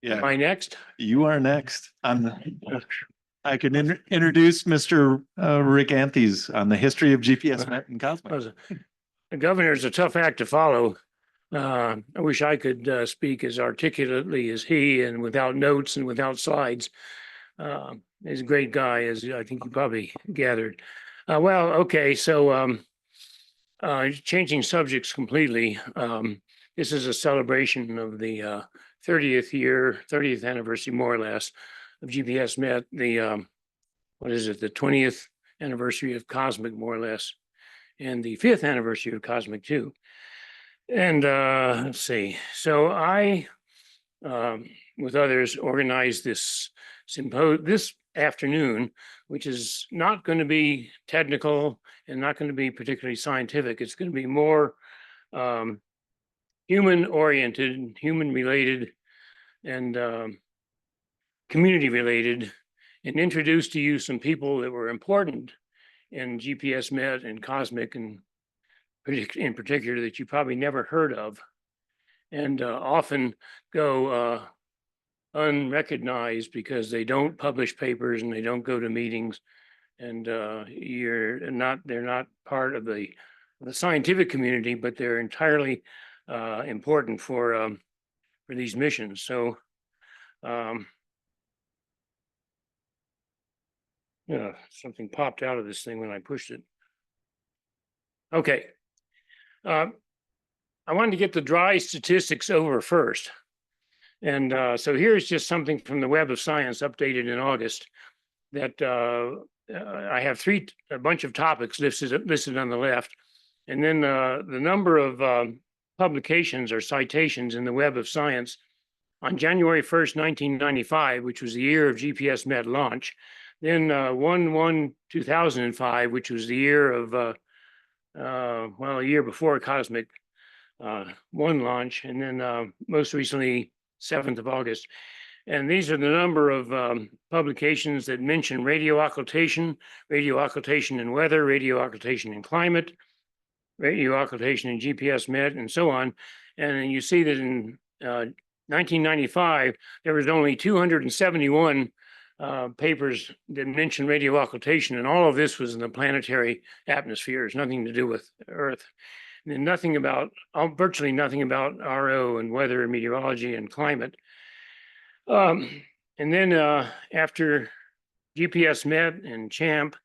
Yeah. Am I next? You are next. I can introduce Mr. Rick Anthes on the history of GPS Met and Cosmic. The governor is a tough act to follow. I wish I could speak as articulately as he and without notes and without slides. He's a great guy, as I think you probably gathered. Well, okay, so changing subjects completely. This is a celebration of the 30th anniversary, more or less, of GPS Met. The what is it? The 20th anniversary of Cosmic, more or less, and the 5th anniversary of Cosmic too. And let's see. So I, with others, organized this this afternoon, which is not going to be technical and not going to be particularly scientific. It's going to be more human oriented, human related, and community related, and introduce to you some people that were important in GPS Met and Cosmic, and in particular that you probably never heard of, and often go unrecognized because they don't publish papers and they don't go to meetings, and they're not part of the scientific community, but they're entirely important for these missions. So something popped out of this thing when I pushed it. Okay. I wanted to get the dry statistics over first. And so here's just something from the Web of Science updated in August that I have a bunch of topics listed on the left. And then the number of publications or citations in the Web of Science on January 1st, 1995, which was the year of GPS Met launch. Then 1/1/2005, which was the year of, a year before Cosmic 1 launch, and then most recently 7th of August. And these are the number of publications that mention radio occultation, radio occultation in weather, radio occultation in climate, radio occultation in GPS Met, and so on. And you see that in 1995, there was only 271 papers that mention radio occultation, and all of this was in the planetary atmosphere. It's nothing to do with Earth. And virtually nothing about RO and weather and meteorology and climate. And then after GPS Met and CHAMP,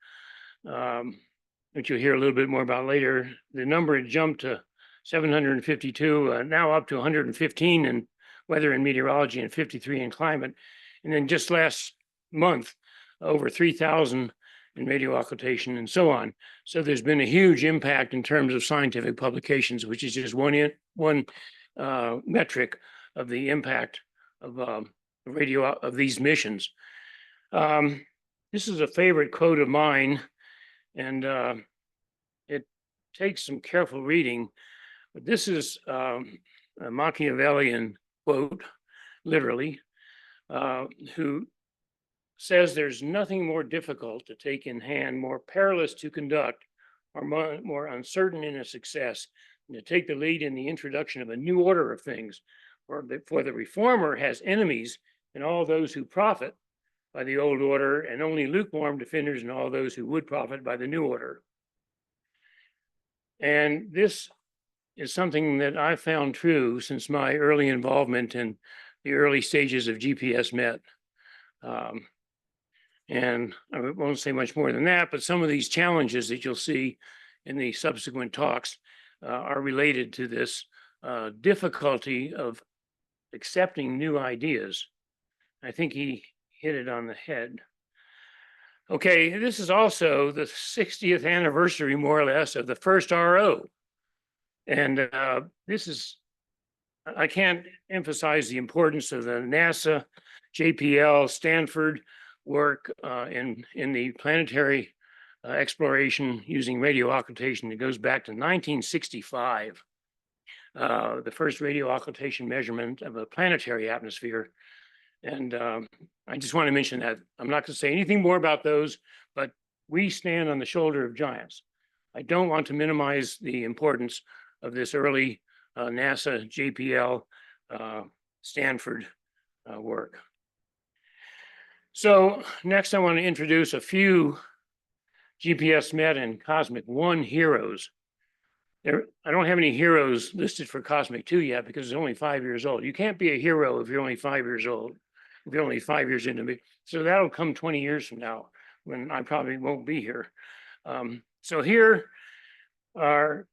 which you'll hear a little bit more about later, the number had jumped to 752, now up to 115 in weather and meteorology and 53 in climate. And then just last month, over 3,000 in radio occultation and so on. So there's been a huge impact in terms of scientific publications, which is just one metric of the impact of radio of these missions. This is a favorite quote of mine, and it takes some careful reading, but this is a Machiavellian quote, literally, who says there's nothing more difficult to take in hand, more perilous to conduct, or more uncertain in a success than to take the lead in the introduction of a new order of things. For the reformer has enemies in all those who profit by the old order, and only lukewarm defenders in all those who would profit by the new order. And this is something that I found true since my early involvement in the early stages of GPS Met. And I won't say much more than that, but some of these challenges that you'll see in the subsequent talks are related to this difficulty of accepting new ideas. I think he hit it on the head. Okay, this is also the 60th anniversary, more or less, of the first RO. And I can't emphasize the importance of the NASA, JPL, Stanford work in the planetary exploration using radio occultation. It goes back to 1965, the first radio occultation measurement of a planetary atmosphere. And I just want to mention that. I'm not going to say anything more about those, but we stand on the shoulder of giants. I don't want to minimize the importance of this early NASA, JPL, Stanford work. So next I want to introduce a few GPS Met and Cosmic 1 heroes. I don't have any heroes listed for Cosmic 2 yet because it's only 5 years old. You can't be a hero if you're only 5 years old, if you're only 5 years into it. So that'll come 20 years from now when I probably won't be here. So here are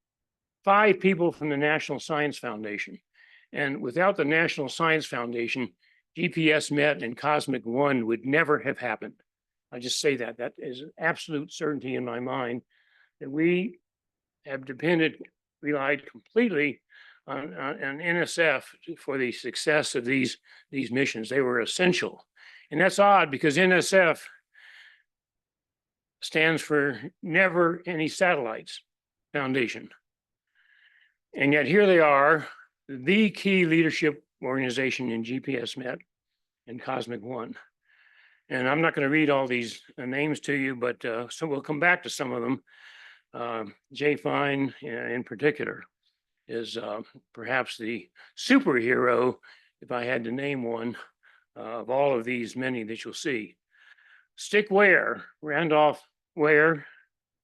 5 people from the National Science Foundation. And without the National Science Foundation, GPS Met and Cosmic 1 would never have happened. I just say that. That is an absolute certainty in my mind that we have relied completely on NSF for the success of these missions. They were essential. And that's odd because NSF stands for Never Any Satellites Foundation. And yet here they are, the key leadership organization in GPS Met and Cosmic 1. And I'm not going to read all these names to you, but so we'll come back to some of them. Jay Fine in particular is perhaps the superhero, if I had to name one, of all of these many that you'll see. Stick Ware, Randolph Ware,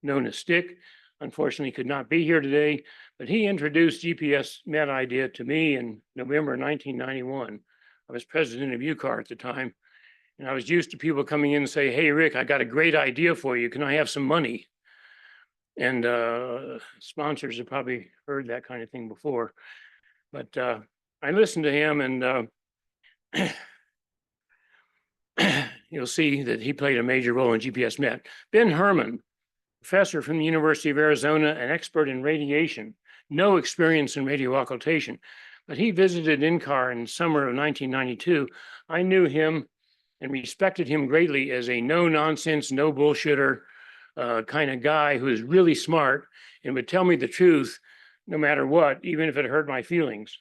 known as Stick, unfortunately could not be here today, but he introduced GPS Met idea to me in November 1991. I was president of UCAR at the time, and I was used to people coming in and say, "Hey, Rick, I got a great idea for you. Can I have some money?" And sponsors have probably heard that kind of thing before. But I listened to him, and you'll see that he played a major role in GPS Met. Ben Herman, professor from the University of Arizona, an expert in radiation, no experience in radio occultation, but he visited NCAR in summer of 1992. I knew him and respected him greatly as a no nonsense, no bullshitter kind of guy who is really smart and would tell me the truth no matter what, even if it hurt my feelings.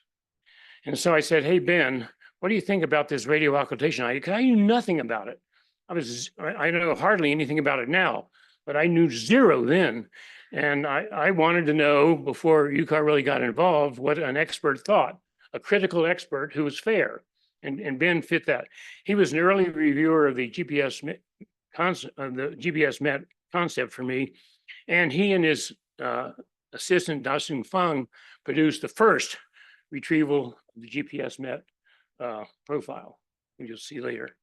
And so I said, "Hey, Ben, what do you think about this radio occultation idea?" Because I knew nothing about it. I know hardly anything about it now, but I knew zero then. And I wanted to know before UCAR really got involved what an expert thought, a critical expert who was fair. And Ben fit that. He was an early reviewer of the GPS Met concept for me. And he and his assistant, Da-Sung Fung, produced the first retrieval of the GPS Met profile, which you'll see later.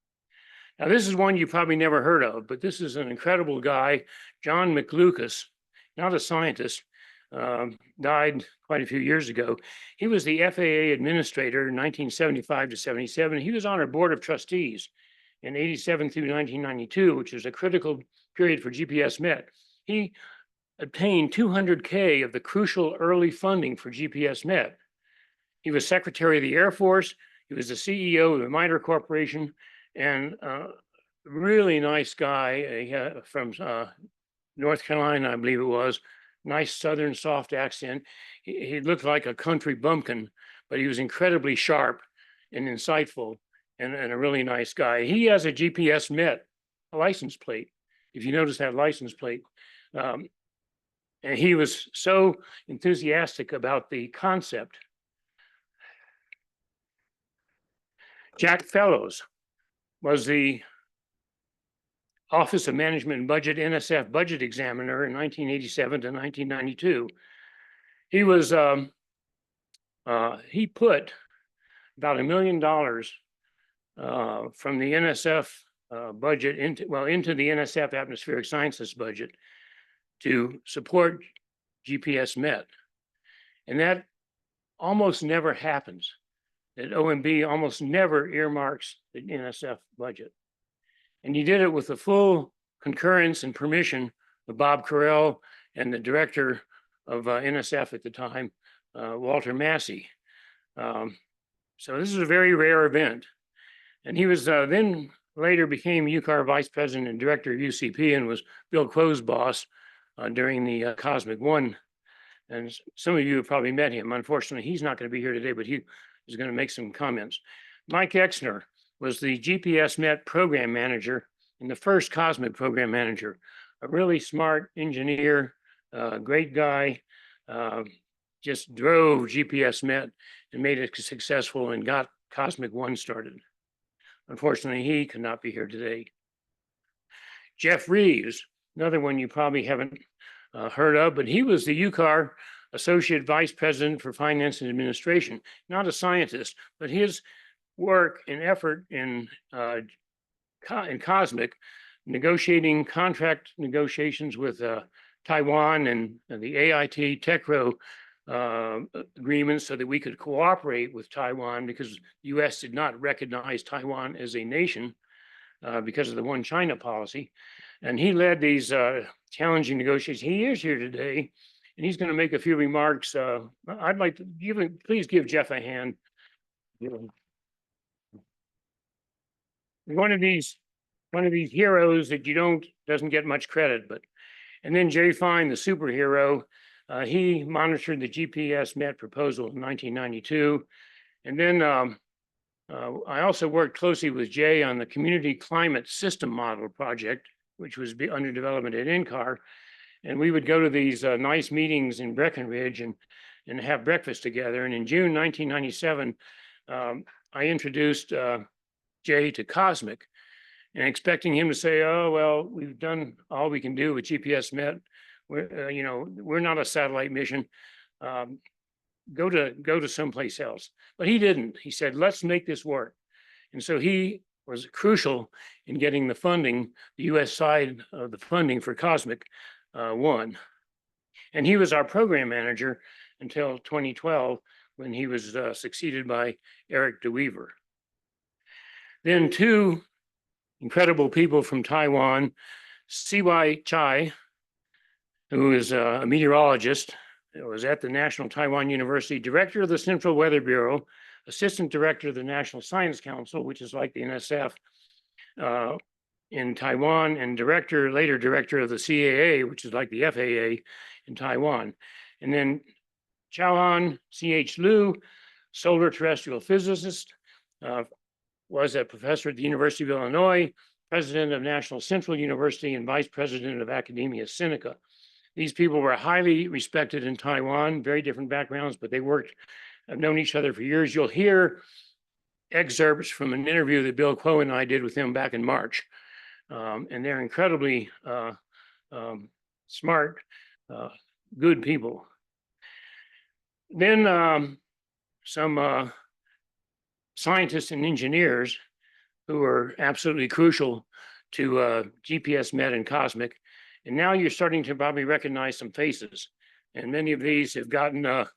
Now, this is one you probably never heard of, but this is an incredible guy, John McLucas, not a scientist, died quite a few years ago. He was the FAA administrator in 1975 to 77. He was on our board of trustees in 87 through 1992, which is a critical period for GPS Met. He obtained 200K of the crucial early funding for GPS Met. He was Secretary of the Air Force. He was the CEO of the MITRE Corporation, and really nice guy from North Carolina, I believe it was. Nice Southern soft accent. He looked like a country bumpkin, but he was incredibly sharp and insightful and a really nice guy. He has a GPS Met license plate. If you notice that license plate, and he was so enthusiastic about the concept. Jack Fellows was the Office of Management and Budget NSF budget examiner in 1987 to 1992. He was he put about $1 million from the NSF budget into the NSF atmospheric sciences budget to support GPS Met, and that almost never happens. That OMB almost never earmarks the NSF budget. And he did it with the full concurrence and permission of Bob Carell and the director of NSF at the time, Walter Massey. So this is a very rare event. And he was then later became UCAR vice president and director of UCP and was Bill Quo's boss during the Cosmic 1. And some of you have probably met him. Unfortunately, he's not going to be here today, but he is going to make some comments. Mike Exner was the GPS Met program manager and the first Cosmic program manager, a really smart engineer, great guy, just drove GPS Met and made it successful and got Cosmic 1 started. unfortunately, he could not be here today. Jeff Reeves, another one you probably haven't heard of, but he was the UCAR Associate Vice President for Finance and Administration, not a scientist, but his work and effort in Cosmic, negotiating contract negotiations with Taiwan and the AIT TECRO agreements so that we could cooperate with Taiwan, because the US did not recognize Taiwan as a nation because of the one China policy. And he led these challenging negotiations. He is here today, and he's going to make a few remarks. I'd like to please give Jeff a hand. One of these heroes that doesn't get much credit, but, and then Jay Fine, the superhero, he monitored the GPS MET proposal in 1992. And then I also worked closely with Jay on the Community Climate System Model project, which was under development at NCAR. And we would go to these nice meetings in Breckenridge and have breakfast together. And in June 1997, I introduced Jay to Cosmic, and expecting him to say, "Oh, well, we've done all we can do with GPS MET. We're not a satellite mission. Go to someplace else." But he didn't. He said, "Let's make this work." And so he was crucial in getting the funding, the US side of the funding for Cosmic One. And he was our program manager until 2012, when he was succeeded by Eric DeWeaver. Then two incredible people from Taiwan, C.Y. Chai, who is a meteorologist, was at the National Taiwan University, director of the Central Weather Bureau, assistant director of the National Science Council, which is like the NSF in Taiwan, and later director of the CAA, which is like the FAA in Taiwan. And then Chao-Han C.H. Liu, solar terrestrial physicist, was a professor at the University of Illinois, president of National Central University, and vice president of Academia Sinica. These people were highly respected in Taiwan, very different backgrounds, but they have known each other for years. You'll hear excerpts from an interview that Bill Kuo and I did with them back in March. And they're incredibly smart, good people. Then some scientists and engineers who are absolutely crucial to GPS MET and Cosmic. And now you're starting to probably recognize some faces. And many of these have gotten, and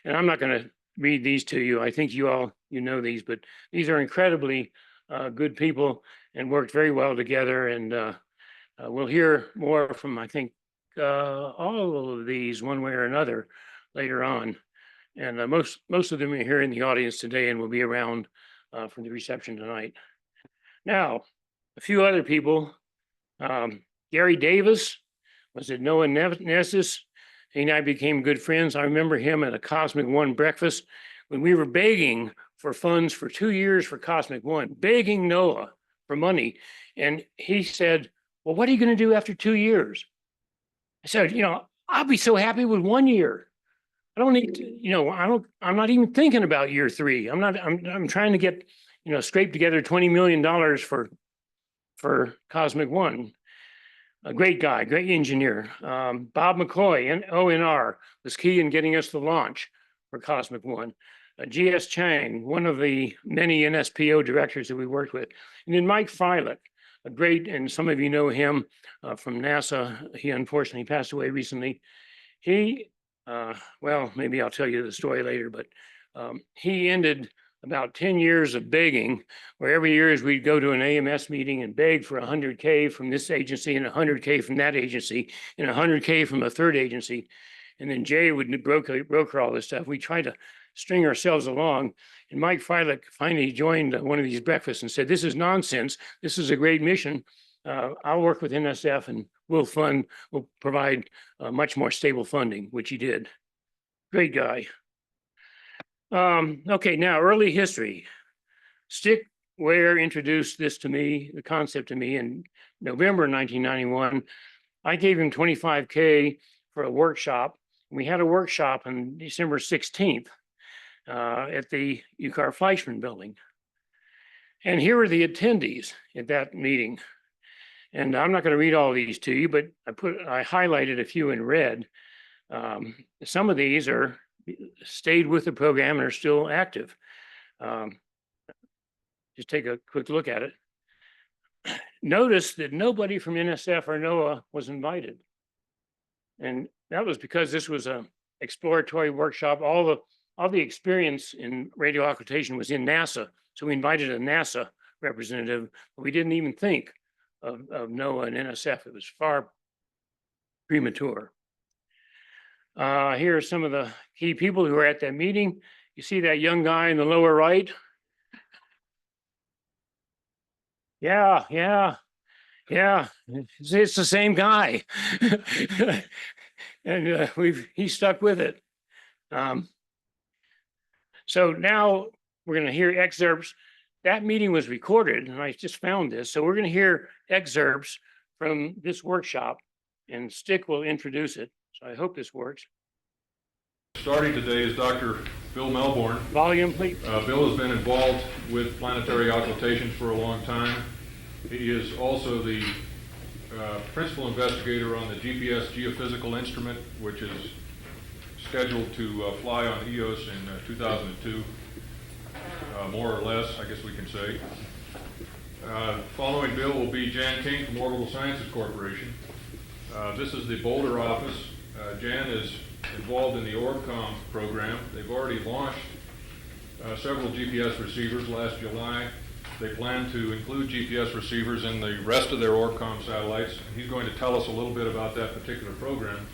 I'm not going to read these to you. I think you know these, but these are incredibly good people and worked very well together. And we'll hear more from, I think, all of these one way or another later on. And most of them are here in the audience today and will be around for the reception tonight. Now, a few other people. Gary Davis was at Noah Nessus. He and I became good friends. I remember him at a Cosmic One breakfast when we were begging for funds for 2 years for Cosmic One, begging Noah for money. And he said, "Well, what are you going to do after 2 years?" I said, "I'll be so happy with 1 year. I don't need to, I'm not even thinking about year 3. I'm trying to get, scrape together $20 million for Cosmic One." A great guy, great engineer. Bob McCoy and ONR was key in getting us the launch for Cosmic One. G.S. Chang, one of the many NSPO directors that we worked with. And then Mike Freilich, a great, and some of you know him from NASA. He unfortunately passed away recently. He, well, maybe I'll tell you the story later, but he ended about 10 years of begging, where every year we'd go to an AMS meeting and beg for 100K from this agency and 100K from that agency and 100K from a third agency. And then Jay would broker all this stuff. We tried to string ourselves along. And Mike Freilich finally joined one of these breakfasts and said, "This is nonsense. This is a great mission. I'll work with NSF and we'll provide much more stable funding," which he did. Great guy. Okay, now early history. Stick Ware introduced the concept to me in November 1991. I gave him 25K for a workshop. We had a workshop on December 16th at the UCAR Fleischman building. And here are the attendees at that meeting. And I'm not going to read all these to you, but I highlighted a few in red. Some of these are stayed with the program and are still active. Just take a quick look at it. Notice that nobody from NSF or NOAA was invited. And that was because this was a exploratory workshop. All the experience in radio occultation was in NASA. So we invited a NASA representative, but we didn't even think of NOAA and NSF. It was far premature. Here are some of the key people who were at that meeting. You see that young guy in the lower right? Yeah. It's the same guy. And he stuck with it. So now we're going to hear excerpts. That meeting was recorded, and I just found this. So we're going to hear excerpts from this workshop, and Stick will introduce it. So I hope this works. Starting today is Dr. Bill Melbourne. Volume, please. Bill has been involved with planetary occultations for a long time. He is also the principal investigator on the GPS geophysical instrument, which is scheduled to fly on EOS in 2002, more or less, I guess we can say. Following Bill will be Jan King from Orbital Sciences Corporation. This is the Boulder office. Jan is involved in the ORBCOM program. They've already launched several GPS receivers last July. They plan to include GPS receivers in the rest of their ORBCOM satellites, and he's going to tell us a little bit about that particular program.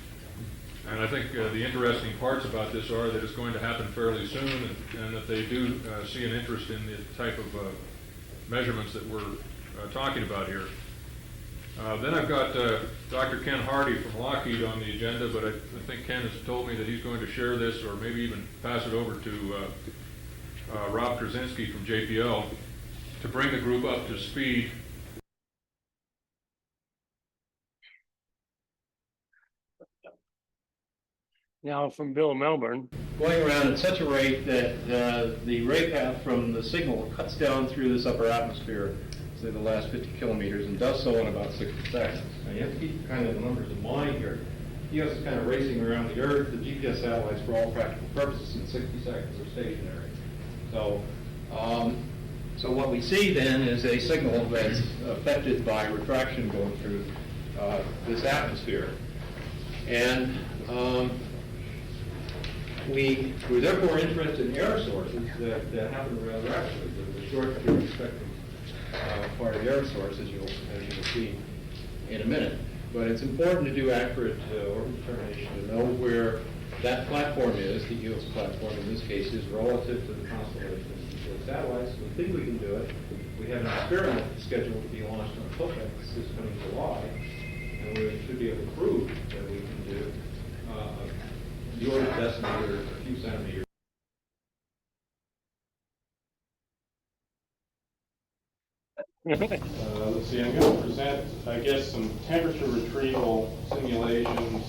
And I think the interesting parts about this are that it's going to happen fairly soon, and that they do see an interest in the type of measurements that we're talking about here. Then I've got Dr. Ken Hardy from Lockheed on the agenda, but I think Ken has told me that he's going to share this, or maybe even pass it over to Rob Krasinski from JPL to bring the group up to speed. Now from Bill Melbourne. Going around at such a rate that the ray path from the signal cuts down through this upper atmosphere, say the last 50 kilometers, and does so in about 60 seconds. Now you have to keep kind of the numbers in mind here. EOS is kind of racing around the Earth. The GPS satellites, for all practical purposes, in 60 seconds are stationary. So what we see then is a signal that's affected by refraction going through this atmosphere. And we're therefore interested in error sources that happen rather rapidly. The short period spectrum part of the error source, as you'll see in a minute. But it's important to do accurate orbit determination to know where that platform is, the EOS platform in this case, is relative to the constellation of satellites. So we think we can do it. We have an experiment scheduled to be launched on Topaz this coming July, and we should be able to prove that we can do the order of decimeter a few centimeters. Let's see, I'm going to present, I guess, some temperature retrieval simulations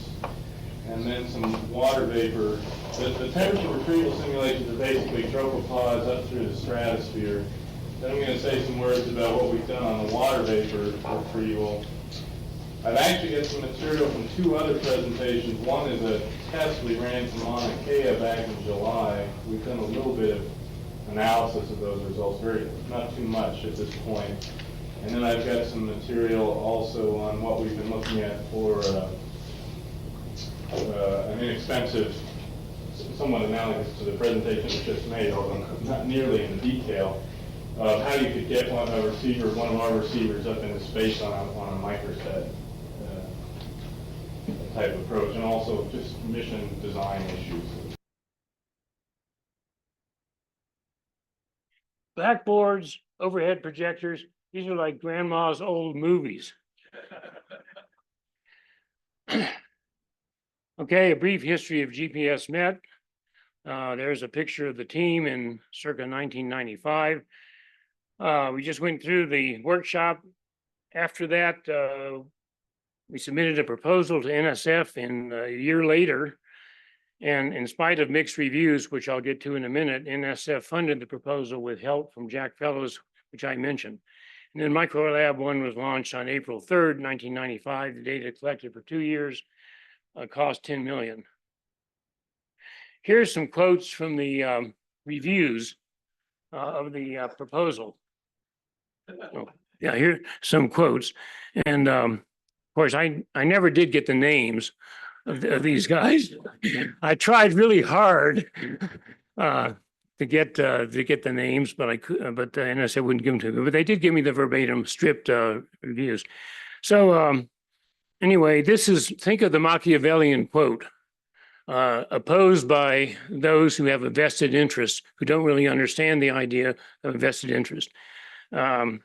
and then some water vapor. The temperature retrieval simulations are basically tropopods up through the stratosphere. Then I'm going to say some words about what we've done on the water vapor retrieval. I've actually got some material from two other presentations. One is a test we ran from Mauna Kea back in July. We've done a little bit of analysis of those results, not too much at this point. And then I've got some material also on what we've been looking at for an inexpensive, somewhat analogous to the presentation we just made, although not nearly in the detail, of how you could get one of our receivers up into space on a microset type approach, and also just mission design issues. Blackboards, overhead projectors, these are like grandma's old movies. Okay, a brief history of GPS Met. There's a picture of the team in circa 1995. We just went through the workshop. After that, we submitted a proposal to NSF a year later. And in spite of mixed reviews, which I'll get to in a minute, NSF funded the proposal with help from Jack Fellows which I mentioned. And then Microlab 1 was launched on April 3rd, 1995. The data collected for 2 years cost $10 million. Here's some quotes from the reviews of the proposal. Oh, yeah, here some quotes. And of course, I never did get the names of these guys. I tried really hard to get the names, but I could, but the NSA wouldn't give them to me. But they did give me the verbatim stripped reviews. So anyway, this is, think of the Machiavellian quote. Opposed by those who have a vested interest, who don't really understand the idea of a vested interest. 4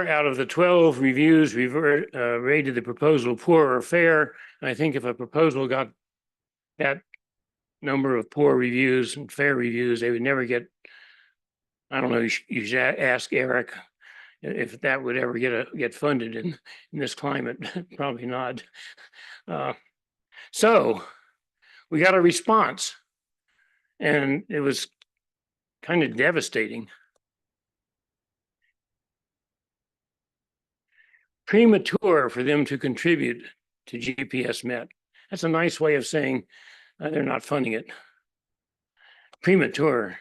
out of the 12 reviews rated the proposal poor or fair. And I think if a proposal got that number of poor reviews and fair reviews, they would never get, I don't know, you should ask Eric if that would ever get funded in this climate. Probably not. So we got a response, and it was kind of devastating. Premature for them to contribute to GPS Met. That's a nice way of saying they're not funding it. Premature.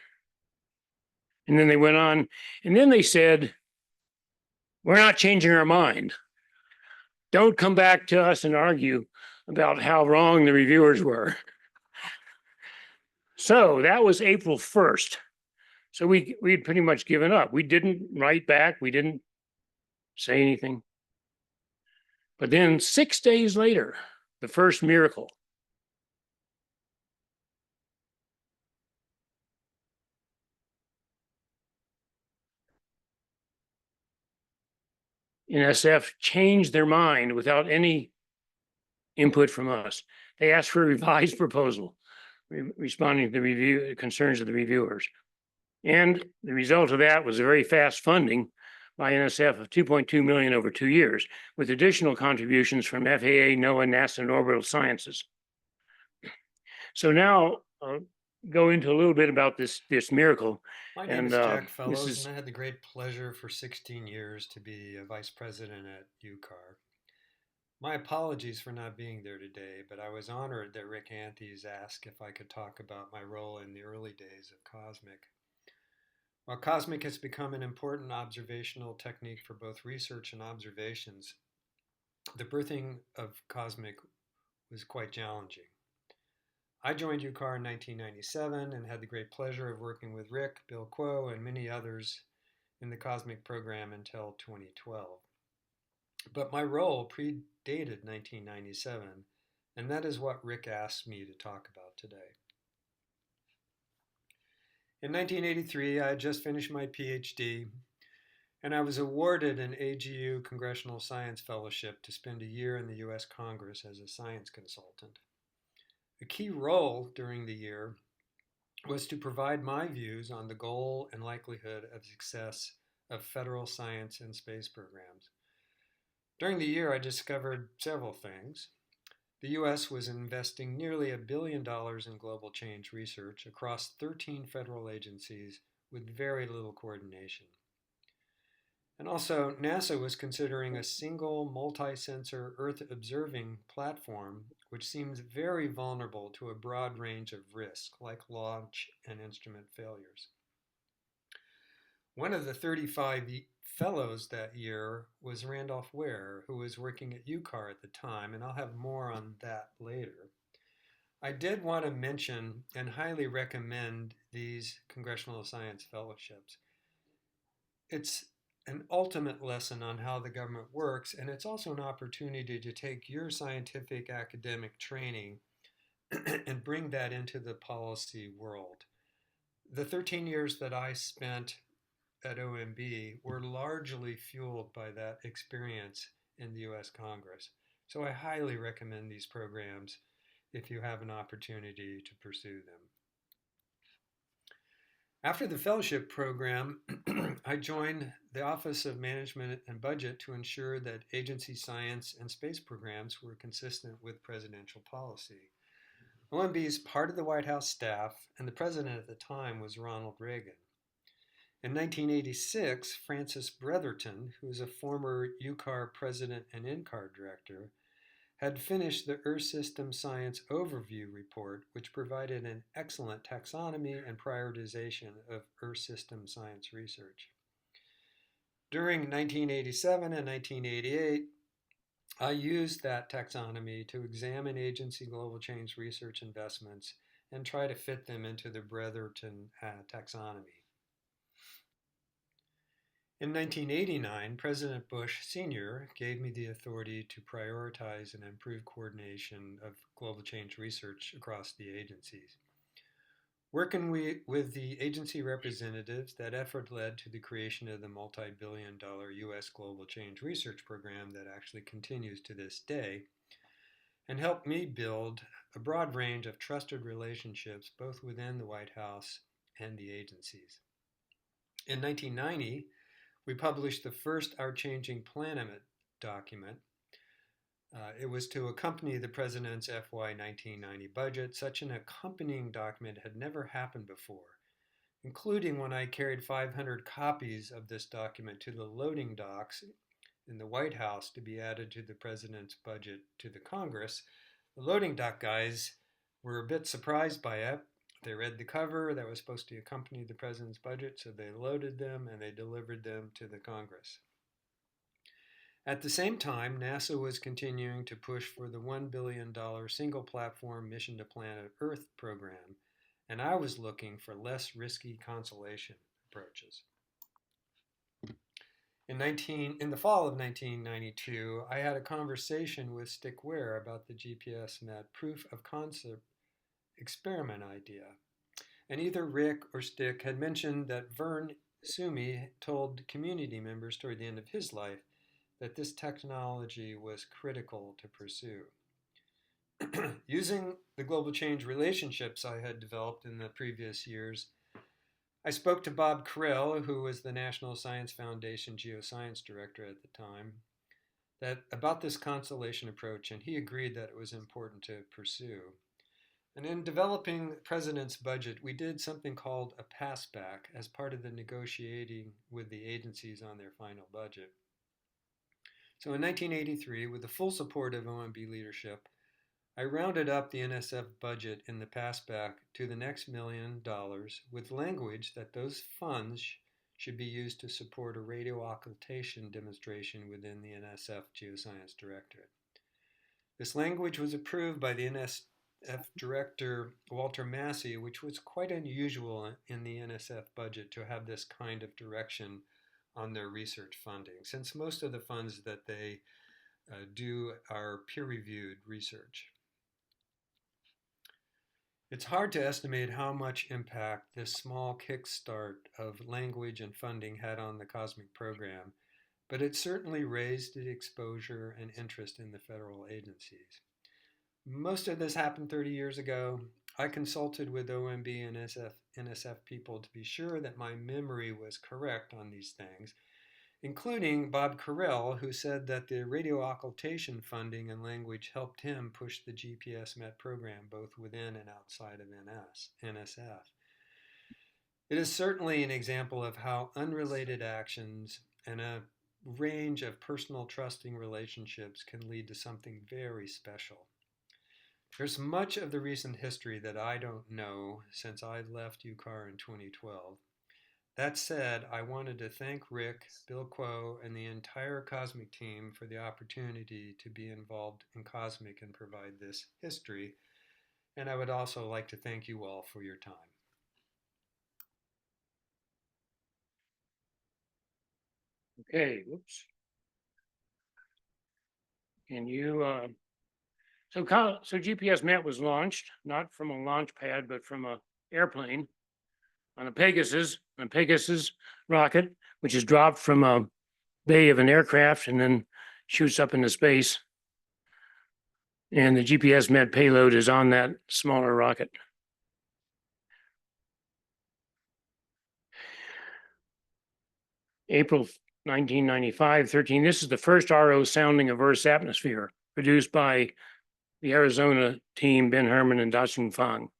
And then they went on, and then they said, we're not changing our mind. Don't come back to us and argue about how wrong the reviewers were. So that was April 1st. So we'd pretty much given up. We didn't write back. We didn't say anything. But then 6 days later, the first miracle. NSF changed their mind without any input from us. They asked for a revised proposal, responding to the review concerns of the reviewers. And the result of that was a very fast funding by NSF of $2.2 million over 2 years, with additional contributions from FAA, NOAA, NASA, and Orbital Sciences. So now I'll go into a little bit about this miracle. My name And, is Jack this Fellows, is- and I had the great pleasure for 16 years to be a vice president at UCAR. My apologies for not being there today, but I was honored that Rick Anthes asked if I could talk about my role in the early days of COSMIC. While COSMIC has become an important observational technique for both research and observations, the birthing of COSMIC was quite challenging. I joined UCAR in 1997 and had the great pleasure of working with Rick, Bill Kuo, and many others in the COSMIC program until 2012. But my role predated 1997, and that is what Rick asked me to talk about today. In 1983, I had just finished my PhD, and I was awarded an AGU Congressional Science Fellowship to spend a year in the US Congress as a science consultant. A key role during the year was to provide my views on the goal and likelihood of success of federal science and space programs. During the year, I discovered several things. The US was investing nearly $1 billion in global change research across 13 federal agencies with very little coordination. And also, NASA was considering a single multi-sensor Earth observing platform, which seems very vulnerable to a broad range of risks, like launch and instrument failures. One of the 35 fellows that year was Randolph Ware, who was working at UCAR at the time, and I'll have more on that later. I did want to mention and highly recommend these Congressional Science Fellowships. It's an ultimate lesson on how the government works, and it's also an opportunity to take your scientific academic training and bring that into the policy world. The 13 years that I spent at OMB were largely fueled by that experience in the US Congress. So I highly recommend these programs if you have an opportunity to pursue them. After the fellowship program, I joined the Office of Management and Budget to ensure that agency science and space programs were consistent with presidential policy. OMB is part of the White House staff, and the president at the time was Ronald Reagan. In 1986, Francis Bretherton, who is a former UCAR president and NCAR director, had finished the Earth System Science Overview report, which provided an excellent taxonomy and prioritization of Earth System science research. During 1987 and 1988, I used that taxonomy to examine agency global change research investments and try to fit them into the Bretherton taxonomy. In 1989, President Bush Sr. gave me the authority to prioritize and improve coordination of global change research across the agencies. Working with the agency representatives, that effort led to the creation of the multi-billion-dollar U.S. Global Change Research Program that actually continues to this day, and helped me build a broad range of trusted relationships both within the White House and the agencies. In 1990, we published the first Our Changing Planet document. It was to accompany the President's FY 1990 budget. Such an accompanying document had never happened before, including when I carried 500 copies of this document to the loading docks in the White House to be added to the President's budget to the Congress. The loading dock guys were a bit surprised by it. They read the cover that was supposed to accompany the President's budget, so they loaded them and they delivered them to the Congress. At the same time, NASA was continuing to push for the $1 billion single platform Mission to Planet Earth program, and I was looking for less risky constellation approaches. In the fall of 1992, I had a conversation with Stick Ware about the GPS-MET proof of concept experiment idea. And either Rick or Stick had mentioned that Vern Sumi told community members toward the end of his life that this technology was critical to pursue. Using the global change relationships I had developed in the previous years, I spoke to Bob Carell, who was the National Science Foundation Geoscience Director at the time, about this constellation approach, and he agreed that it was important to pursue. And in developing the President's budget, we did something called a passback as part of the negotiating with the agencies on their final budget. So in 1983, with the full support of OMB leadership, I rounded up the NSF budget in the passback to the next $1 million with language that those funds should be used to support a radio occultation demonstration within the NSF Geoscience Directorate. This language was approved by the NSF Director Walter Massey, which was quite unusual in the NSF budget to have this kind of direction on their research funding, since most of the funds that they do are peer-reviewed research. It's hard to estimate how much impact this small kickstart of language and funding had on the cosmic program, but it certainly raised the exposure and interest in the federal agencies. Most of this happened 30 years ago. I consulted with OMB and NSF people to be sure that my memory was correct on these things, including Bob Carell, who said that the radio occultation funding and language helped him push the GPS-MET program both within and outside of NSF. It is certainly an example of how unrelated actions and a range of personal trusting relationships can lead to something very special. There's much of the recent history that I don't know since I left UCAR in 2012. That said, I wanted to thank Rick, Bill Quo, and the entire Cosmic team for the opportunity to be involved in Cosmic and provide this history. And I would also like to thank you all for your time. Okay, whoops. And you, so GPS-MET was launched, not from a launch pad, but from an airplane on a Pegasus rocket, which is dropped from a bay of an aircraft and then shoots up into space. And the GPS-MET payload is on that smaller rocket. April 1995, 13. This is the first RO sounding of Earth's atmosphere produced by the Arizona team, Ben Herman and Dacheng Fang.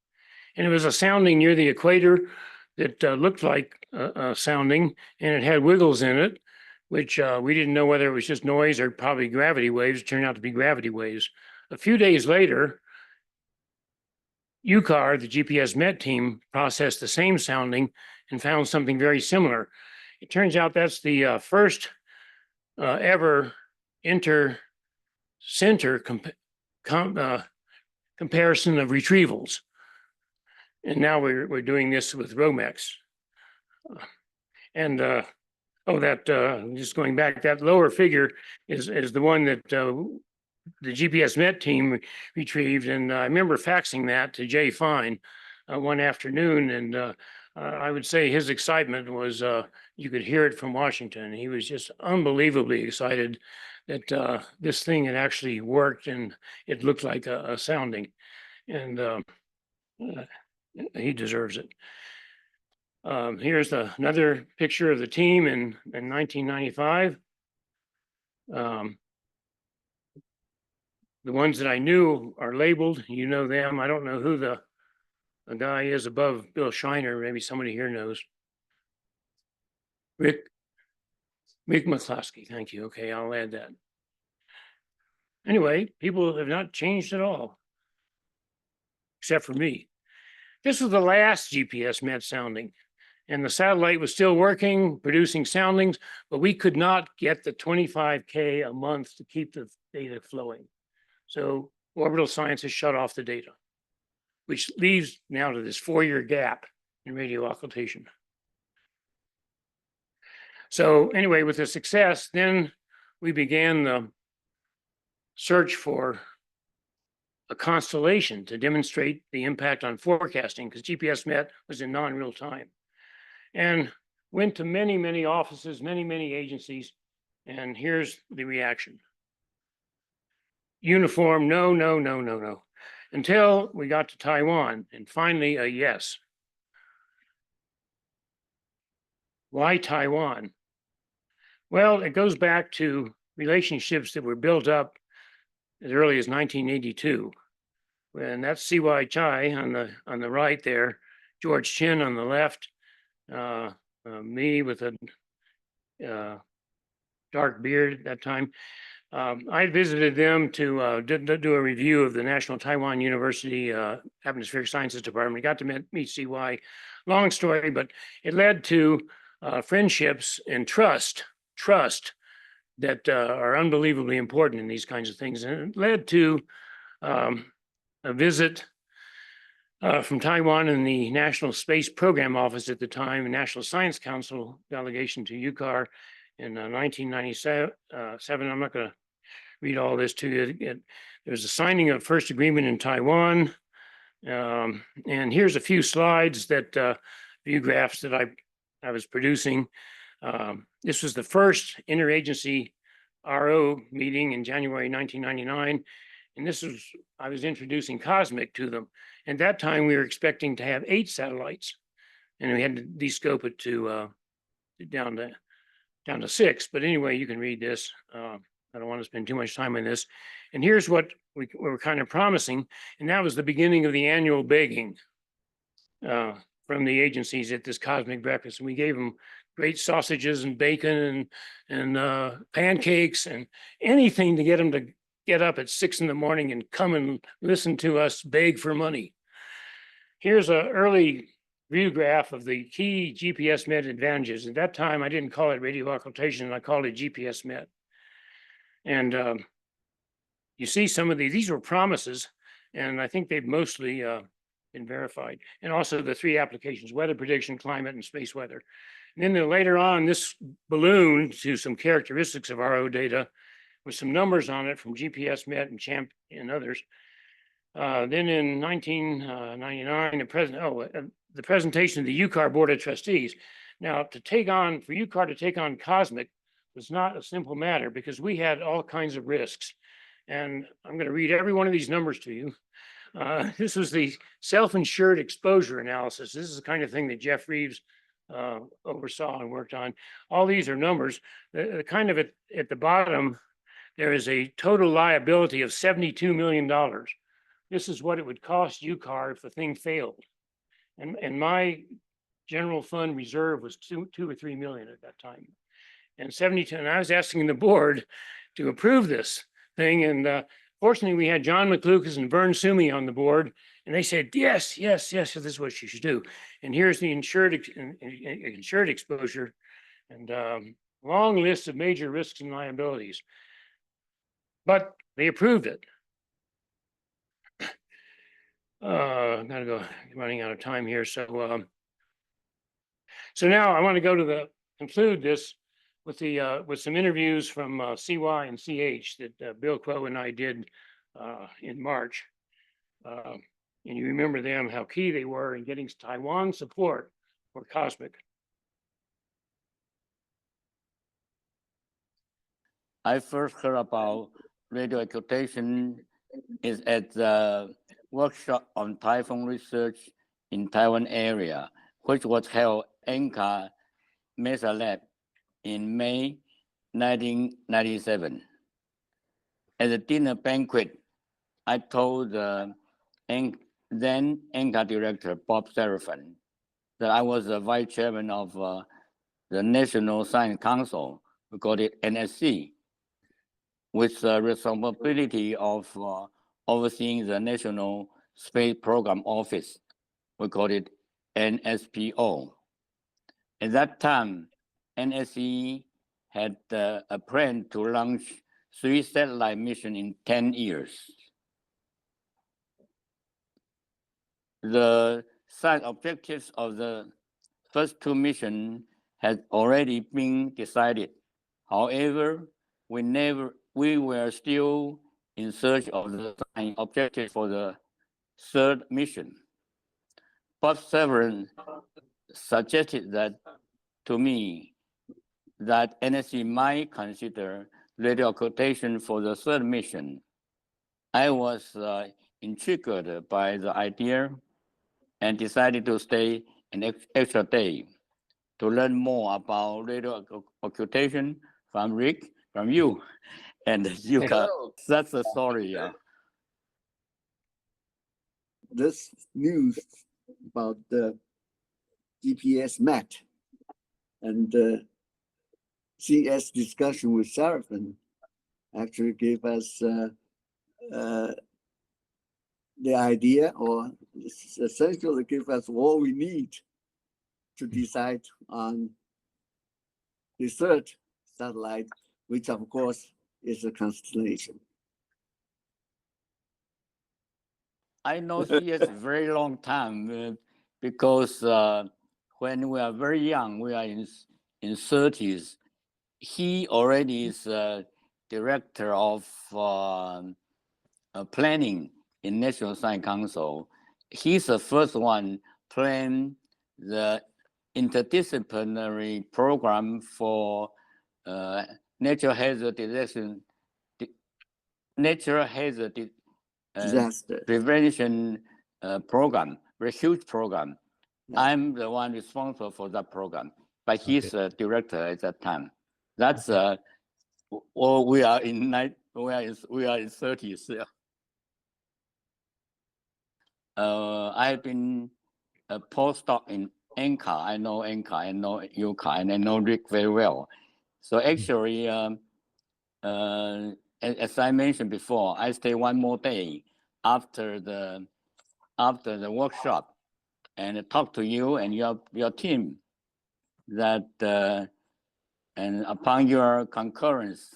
And it was a sounding near the equator that looked like sounding, and it had wiggles in it, which we didn't know whether it was just noise or probably gravity waves. It turned out to be gravity waves. A few days later, UCAR, the GPS Met team, processed the same sounding and found something very similar. It turns out that's the first ever inter-center comparison of retrievals. And now we're doing this with Romex. And just going back, that lower figure is the one that the GPS Met team retrieved. And I remember faxing that to Jay Fine one afternoon. And I would say his excitement was, you could hear it from Washington. He was just unbelievably excited that this thing had actually worked and it looked like a sounding. And he deserves it. Here's another picture of the team in 1995. The ones that I knew are labeled. You know them. I don't know who the guy is above Bill Shiner. Maybe somebody here knows. Rick McCloskey. Thank you. Okay, I'll add that. Anyway, people have not changed at all, except for me. This was the last GPS Met sounding, and the satellite was still working, producing soundings, but we could not get the 25K a month to keep the data flowing. So Orbital Science has shut off the data, which leads now to this 4-year gap in radio occultation. So anyway, with the success, then we began the search for a constellation to demonstrate the impact on forecasting, because GPS Met was in non-real time. And went to many, many offices, many agencies, and here's the reaction. Uniform, no. Until we got to Taiwan, and finally a yes. Why Taiwan? Well, it goes back to relationships that were built up as early as 1982. And that's C.Y. Chai on the right there, George Chin on the left, me with a dark beard at that time. I visited them to do a review of the National Taiwan University Atmospheric Sciences Department. Got to meet CY. Long story, but it led to friendships and trust that are unbelievably important in these kinds of things. And it led to a visit from Taiwan and the National Space Program Office at the time, the National Science Council delegation to UCAR in 1997. I'm not going to read all this to you. There was a signing of first agreement in Taiwan. And here's a few slides that view graphs that I was producing. This was the first interagency RO meeting in January 1999. And I was introducing Cosmic to them. And that time we were expecting to have 8 satellites, and we had to descope it to down to 6. But anyway, you can read this. I don't want to spend too much time on this. And here's what we were kind of promising. And that was the beginning of the annual begging from the agencies at this Cosmic breakfast. And we gave them great sausages and bacon and pancakes and anything to get them to get up at 6 a.m. and come and listen to us beg for money. Here's an early view graph of the key GPS Met advantages. At that time, I didn't call it radio occultation, I called it GPS Met. And you see some of these were promises, and I think they've mostly been verified. And also the 3 applications: weather prediction, climate, and space weather. And then later on, this ballooned to some characteristics of RO data with some numbers on it from GPS Met and Champ and others. Then in 1999, the presentation of the UCAR Board of Trustees. Now, for UCAR to take on Cosmic was not a simple matter, because we had all kinds of risks. And I'm going to read every one of these numbers to you. This was the self-insured exposure analysis. This is the kind of thing that Jeff Reeves oversaw and worked on. All these are numbers. The kind of at the bottom, there is a total liability of $72 million. This is what it would cost UCAR if the thing failed. And my general fund reserve was two or 3 million at that time. And 72, and I was asking the board to approve this thing. And fortunately, we had John McLucas and Vern Sumi on the board, and they said, yes, yes, yes, this is what you should do. And here's the insured exposure and long list of major risks and liabilities. But they approved it. I'm gonna go, running out of time here. So now I want to go to conclude this with with some interviews from CY and CH that Bill Quo and I did in March. And you remember them, how key they were in getting Taiwan support for COSMIC. I first heard about radio occultation is at the workshop on typhoon research in Taiwan area, which was held Anchor Mesa Lab in May 1997. At the dinner banquet, I told the then Anchor director, Bob Serafin, that I was the vice chairman of the National Science Council, we call it NSC, with the responsibility of overseeing the National Space Program Office, we call it NSPO. At that time, NSC had a plan to launch 3 satellite missions in 10 years. The side objectives of the first 2 missions had already been decided. However, we were still in search of the objective for the 3rd mission. Bob Severin suggested that to me that NSC might consider radio occultation for the 3rd mission. I was intrigued by the idea and decided to stay an extra day to learn more about radio occultation from Rick, from you, and UCAR. That's the story. This news about the GPS MET and CS discussion with Serafin actually gave us the idea, or essentially give us all we need to decide on the 3rd satellite, which of course is a constellation. I know CS a very long time because when we are very young, we are in 30s, he already is director of planning in National Science Council. He's the first one plan the interdisciplinary program for natural hazard detection, natural hazard Disaster prevention program, very huge program. Yeah. I'm the one responsible for that program, but he's a director at that time. That's well, we are in 30s. Yeah. I've been a postdoc in Anchor. I know Anchor, I know UCAR, and I know Rick very well. So actually, as I mentioned before, I stay one more day after the workshop and talk to you and your team that and upon your concurrence,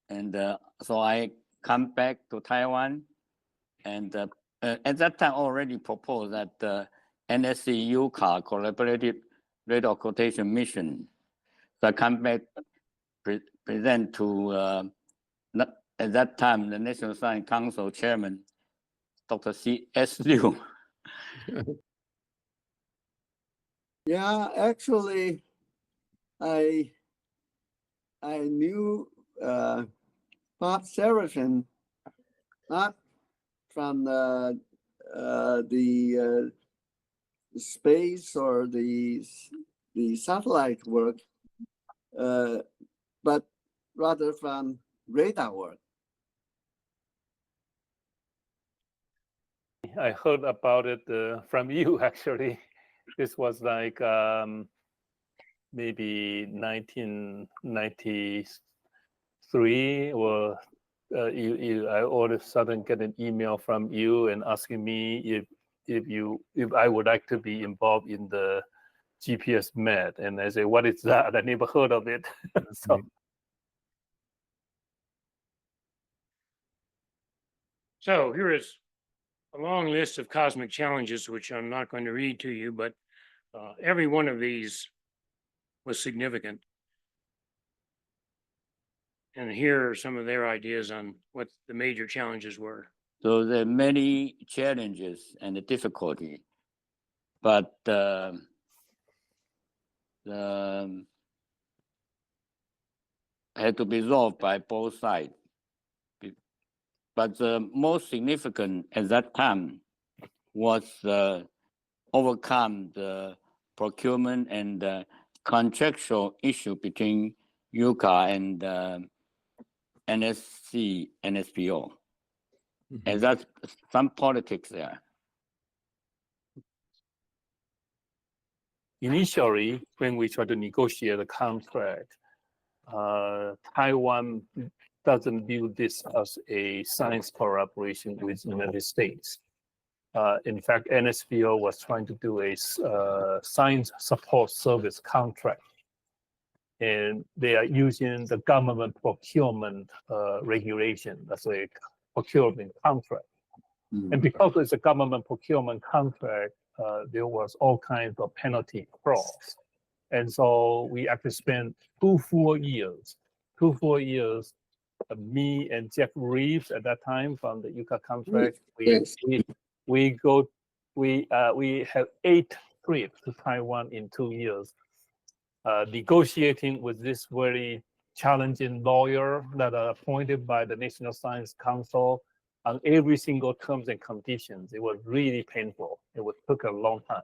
and so I come back to Taiwan, and at that time already proposed that NSC UCAR collaborative radio occultation mission. So I come back present to at that time the National Science Council Chairman, Dr. C.S. Liu. Yeah, actually, I knew Bob Serafin not from the space or the satellite work, but rather from radar work. I heard about it from you, actually. This was like maybe 1993 or I all of a sudden get an email from you and asking me if I would like to be involved in the GPS Med, and I say, what is that? I never heard of it. So So here is a long list of cosmic challenges, which I'm not going to read to you, but every one of these was significant. And here are some of their ideas on what the major challenges were. So there are many challenges and difficulty, but had to be resolved by both sides. But the most significant at that time was overcome the procurement and contractual issue between UCAR and NSC, NSPO. And that's some politics there. initially, when we try to negotiate a contract, Taiwan doesn't view this as a science collaboration with the United States. In fact, NSPO was trying to do a science support service contract, and they are using the government procurement regulation as a procurement contract. And because it's a government procurement contract, there was all kinds of penalty clause. And so we actually spent 2 full years, me and Jeff Reeves at that time from the UCAR contract, we had 8 trips to Taiwan in 2 years, negotiating with this very challenging lawyer that are appointed by the National Science Council on every single terms and conditions. It was really painful. Took a long time.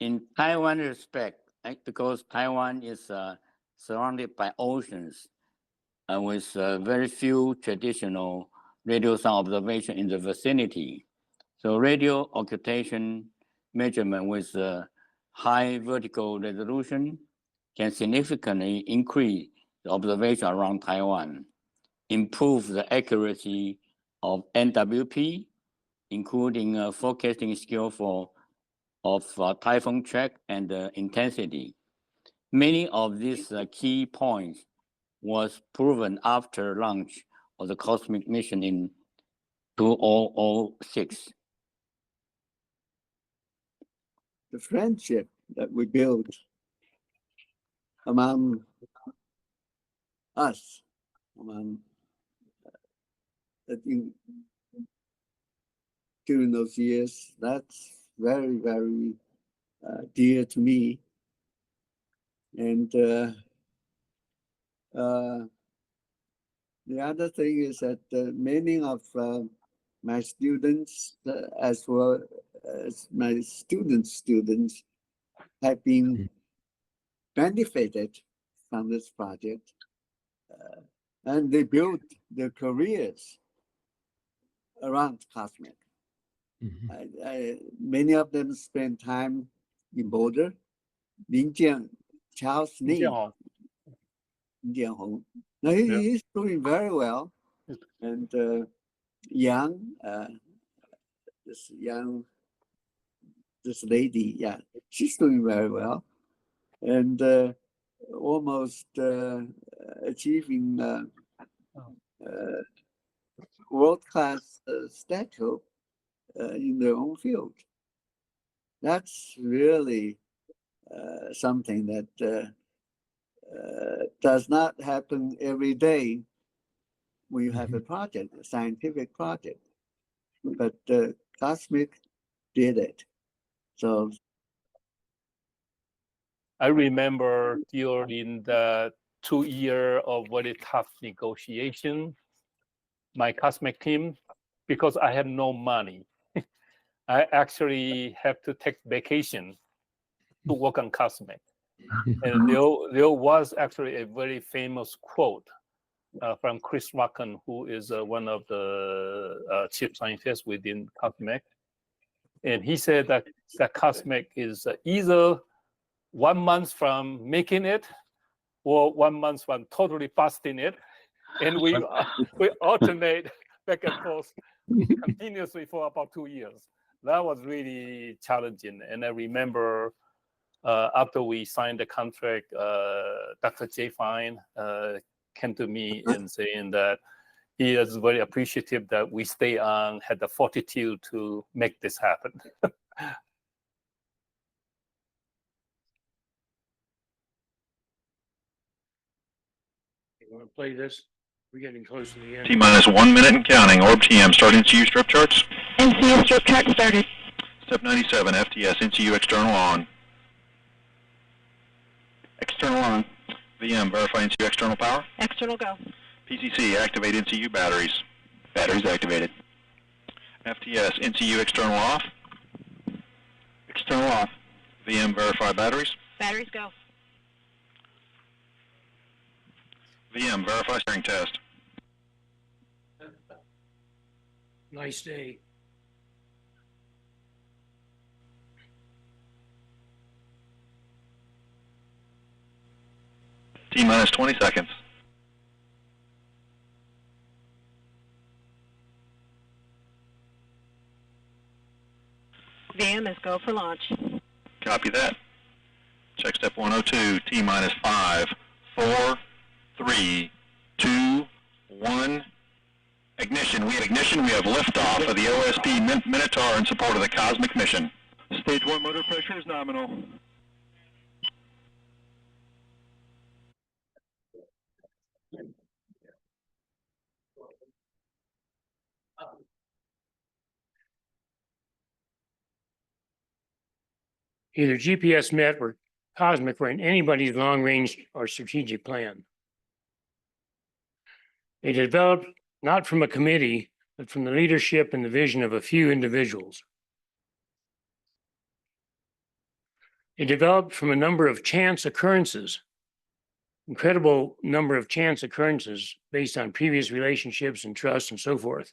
In Taiwan respect, because Taiwan is surrounded by oceans and with very few traditional radio sound observation in the vicinity. So radio occultation measurement with high vertical resolution can significantly increase the observation around Taiwan, improve the accuracy of NWP, including forecasting skill of typhoon track and intensity. Many of these key points was proven after launch of the cosmic mission in 2006. The friendship that we built among us, I think during those years, that's very, very dear to me. And the other thing is that many of my students, as well as my students' have been benefited from this project, and they built their careers around cosmic. Many of them spend time in Boulder. Lin Charles Lee, Hong. Now he's doing very well, and this lady, she's doing very well, and almost achieving world-class stature in their own field. That's really something that does not happen every day when you have a project, a scientific project. But Cosmic did it. So I remember during the 2 year of very tough negotiation, my Cosmic team, because I had no money, I actually have to take vacation to work on Cosmic. And there was actually a very famous quote from Chris Rockin, who is one of the chief scientists within Cosmic. And he said that Cosmic is either 1 month from making it or 1 month from totally busting it. And we alternate back and forth continuously for about 2 years. That was really challenging. And I remember after we signed the contract, Dr. Jay Fine came to me and saying that he is very appreciative that we stay on, had the fortitude to make this happen. You want to play this? We're getting close to the end. T-minus 1 minute and counting. Orb TM starting NCU strip charts. NCU strip chart started. Step 97, FTS NCU external on. External on. VM, verify NCU external power. External go. PCC, activate NCU batteries. Batteries activated. FTS, NCU external off. External off. VM, verify batteries. Batteries go. VM, verify steering test. Nice day. T-minus 20 seconds. VM is go for launch. Copy that. Check step 102, T-minus 5, 4, 3, 2, 1. Ignition. We have liftoff of the OSP Minotaur in support of the Cosmic mission. Stage 1 motor pressure is nominal. Either GPS MET or Cosmic were in anybody's long-range or strategic plan. They developed not from a committee, but from the leadership and the vision of a few individuals. They developed from a number of chance occurrences, incredible number of chance occurrences based on previous relationships and trust and so forth.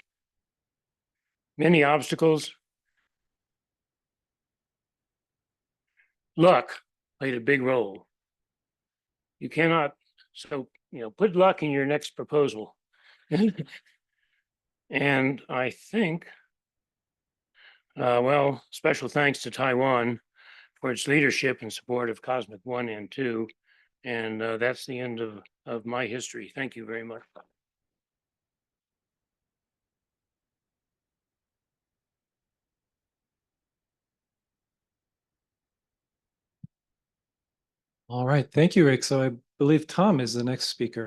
Many obstacles. Luck played a big role. You cannot, put luck in your next proposal. And I think, special thanks to Taiwan for its leadership and support of Cosmic 1 and 2. And that's the end of my history. Thank you very much. All right, thank you, Rick. So I believe Tom is the next speaker.